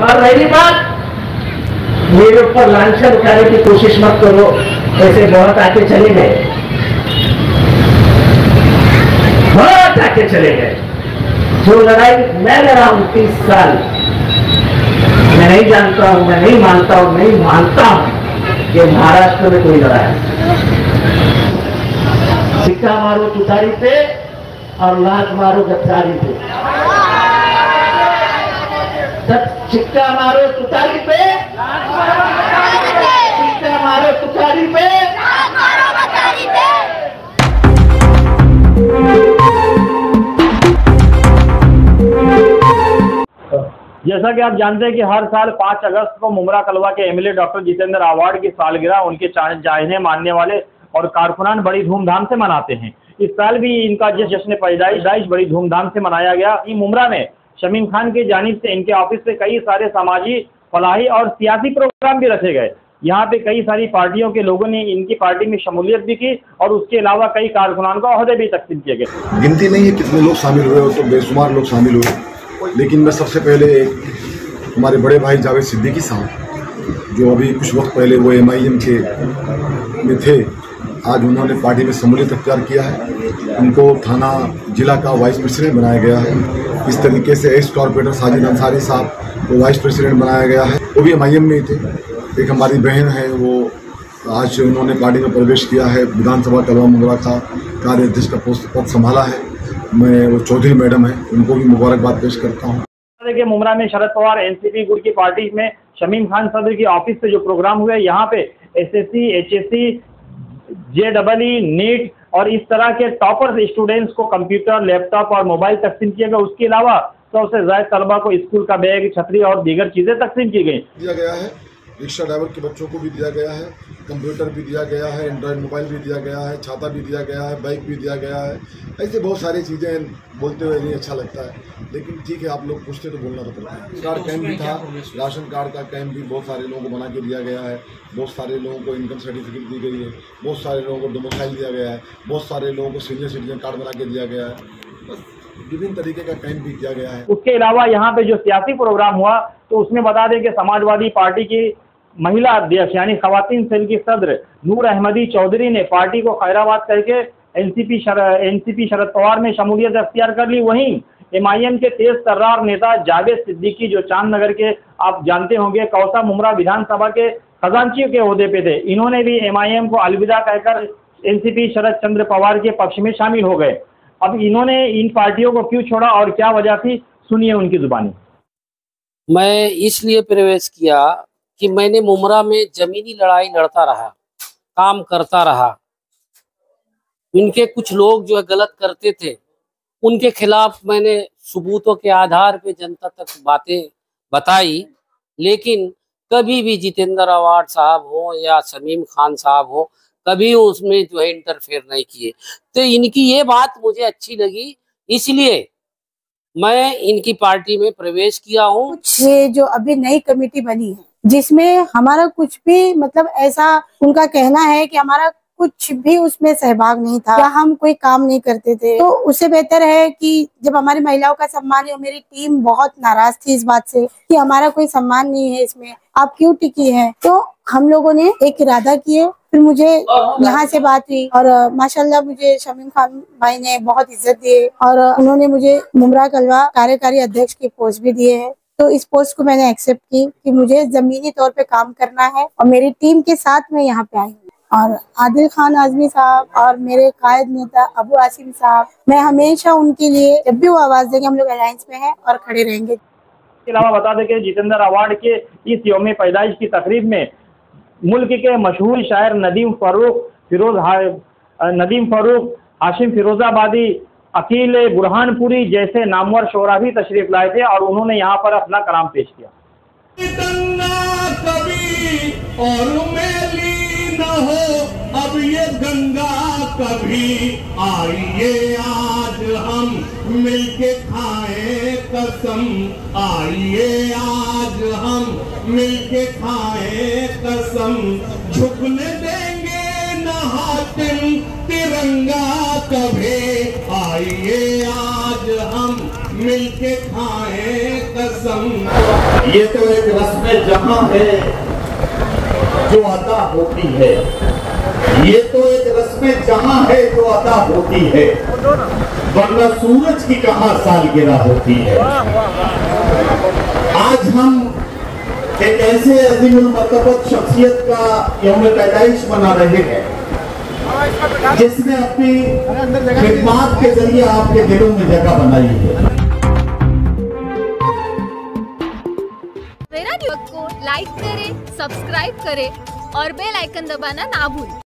और रही बात, मेरे ऊपर लांछन उठाने की कोशिश मत करो, ऐसे बहुत आके चले गए, बहुत आके चले गए। जो लड़ाई मैं लड़ा हूं 30 साल, मैं नहीं जानता हूं, मैं नहीं मानता हूं, नहीं मानता हूं कि महाराष्ट्र में कोई लड़ा है। सिक्का मारो तुतारी पे और लात मारो गद्दारी पे। सिक्का मारो तुतारी पे, सिक्का मारो तुतारी पे। जैसा कि आप जानते हैं कि हर साल 5 अगस्त को मुमरा कलवा के एमएलए डॉक्टर जितेंद्र अवार्ड की सालगिरह उनके जाने मानने वाले और कारकुनान बड़ी धूमधाम से मनाते हैं। इस साल भी इनका जश्न पैदाइश बड़ी धूमधाम से मनाया गया। मुमरा में शमीम खान की जानिब से इनके ऑफिस से कई सारे सामाजिक, फलाही और सियासी प्रोग्राम भी रखे गए। यहाँ पे कई सारी पार्टियों के लोगों ने इनकी पार्टी में शमूलियत भी की और उसके अलावा कई कारकुनान को ओहदे भी तकसीम किए गए। गिनती नहीं है कितने लोग शामिल हुए, तो बेशुमार लोग शामिल हुए, लेकिन मैं सबसे पहले हमारे बड़े भाई जावेद सिद्दीकी साहब, जो अभी कुछ वक्त पहले वो MIM के में थे, आज उन्होंने पार्टी में शमूलियत अख्तियार किया है। उनको थाना जिला का वाइस प्रेसिडेंट बनाया गया है। इस तरीके से एक्स कॉर्पोरेटर साजिद अंसारी साहब को वाइस प्रेसिडेंट बनाया गया है, वो भी MIM में ही थे। एक हमारी बहन है, वो आज उन्होंने पार्टी में प्रवेश किया है, विधानसभा कलवा मुमरा का कार्याध्यक्ष का पद संभाला है। मैं वो चौधरी मैडम है, उनको भी मुबारकबाद पेश करता हूँ। देखिए, मुमरा में शरद पवार एनसीपी गुट की पार्टी में शमीम खान सदर की ऑफिस से जो प्रोग्राम हुए, यहाँ पे SSC, HSC, JEE, नीट और इस तरह के टॉपर स्टूडेंट्स को कंप्यूटर, लैपटॉप और मोबाइल तकसीम किया गया। उसके अलावा 100 से ज्यादा तलबा को स्कूल का बैग, छतरी और दीगर चीजें तकसीम की गई। दिया गया है, रिक्शा ड्राइवर के बच्चों को भी दिया गया है, कंप्यूटर भी दिया गया है, एंड्रॉयड मोबाइल भी दिया गया है, छाता भी दिया गया है, बाइक भी दिया गया है। ऐसे बहुत सारी चीज़ें बोलते हुए नहीं अच्छा लगता है, लेकिन ठीक है, आप लोग पूछते तो बोलना तो पड़ता है। कार्ड कैंप भी था, राशन कार्ड का कैंप भी बहुत सारे लोगों को बना के दिया गया है, बहुत सारे लोगों को इनकम सर्टिफिकेट दी गई है, बहुत सारे लोगों को डोमिसाइल दिया गया है, बहुत सारे लोगों को सीनियर सिटीजन कार्ड बना के दिया गया है। बस विभिन्न तरीके का कैंप भी किया गया है। उसके अलावा यहाँ पे जो सियासी प्रोग्राम हुआ, तो उसमें बता दें कि समाजवादी पार्टी की महिला अध्यक्ष यानी खवातीन सेल की सदर नूर अहमदी चौधरी ने पार्टी को खैराबाद करके एनसीपी शरद पवार में शमूलियत अख्तियार कर ली। वहीं MIM के तेज तर्रार नेता जावेद सिद्दीकी, जो चांदनगर के आप जानते होंगे कौसा मुमरा विधानसभा के खजांची के ओहदे पे थे, इन्होंने भी MIM को अलविदा कहकर एनसीपी शरद चंद्र पवार के पक्ष में शामिल हो गए। अब इन्होंने इन पार्टियों को क्यों छोड़ा और क्या वजह थी, सुनिए उनकी जुबानी। मैं इसलिए प्रवेश किया कि मैंने मुमरा में जमीनी लड़ाई लड़ता रहा, काम करता रहा। इनके कुछ लोग जो है गलत करते थे, उनके खिलाफ मैंने सबूतों के आधार पे जनता तक बातें बताई, लेकिन कभी भी जितेंद्र अवार्ड साहब हो या शमीम खान साहब हो, कभी उसमें जो है इंटरफेयर नहीं किए। तो इनकी ये बात मुझे अच्छी लगी, इसलिए मैं इनकी पार्टी में प्रवेश किया हूँ। कुछ जो अभी नई कमेटी बनी है, जिसमें हमारा कुछ भी मतलब ऐसा उनका कहना है कि हमारा कुछ भी उसमें सहभाग नहीं था या हम कोई काम नहीं करते थे, तो उससे बेहतर है कि जब हमारी महिलाओं का सम्मान है। मेरी टीम बहुत नाराज थी इस बात से कि हमारा कोई सम्मान नहीं है इसमें, आप क्यों टिकी हैं। तो हम लोगों ने एक इरादा किए, फिर मुझे यहाँ से बात हुई और माशाल्लाह मुझे शमीम खान भाई ने बहुत इज्जत दी और उन्होंने मुझे मुमरा कलवा कार्यकारी अध्यक्ष की पोस्ट भी दिए है। तो इस पोस्ट को मैंने एक्सेप्ट की कि मुझे जमीनी तौर पे काम करना है और मेरी टीम के साथ मैं यहाँ पे आई हूँ। और आदिल खान आजमी साहब और मेरे कायद नेता अबू आसिम साहब, मैं हमेशा उनके लिए जब भी वो आवाज देंगे हम लोग अलायंस में हैं और खड़े रहेंगे। इसके अलावा बता दें कि जितेंद्र अवार्ड के इस यौम पैदाइश की तकरीब में मुल्क के मशहूर शायर नदीम फारूक, हाशिम फिरोजाबादी, अकील बुरहानपुरी जैसे नामवर शोरा भी तशरीफ लाए थे और उन्होंने यहाँ पर अपना कलाम पेश किया। अब ये गंगा कभी आइए आज हम मिलके खाए कसम, आइए आज हम मिलके खाए कसम, झुकने देंगे न हाथिम तिरंगा कभी, आइए आज हम मिलके खाए कसम। ये तो एक रस्म जहां है जो अदा होती है, ये तो एक रस्म जहां है जो अदा होती है, वरना सूरज की कहां सालगिरह होती है। आज हम एक ऐसे अजीमुल मर्तबत शख्सियत का यौम पैदाइश मना रहे हैं जिसने अपनी खिदमत के जरिए आपके दिलों में जगह बनाई है। मेरा न्यूज़ को लाइक करें, सब्सक्राइब करें और बेल आइकन दबाना ना भूलें।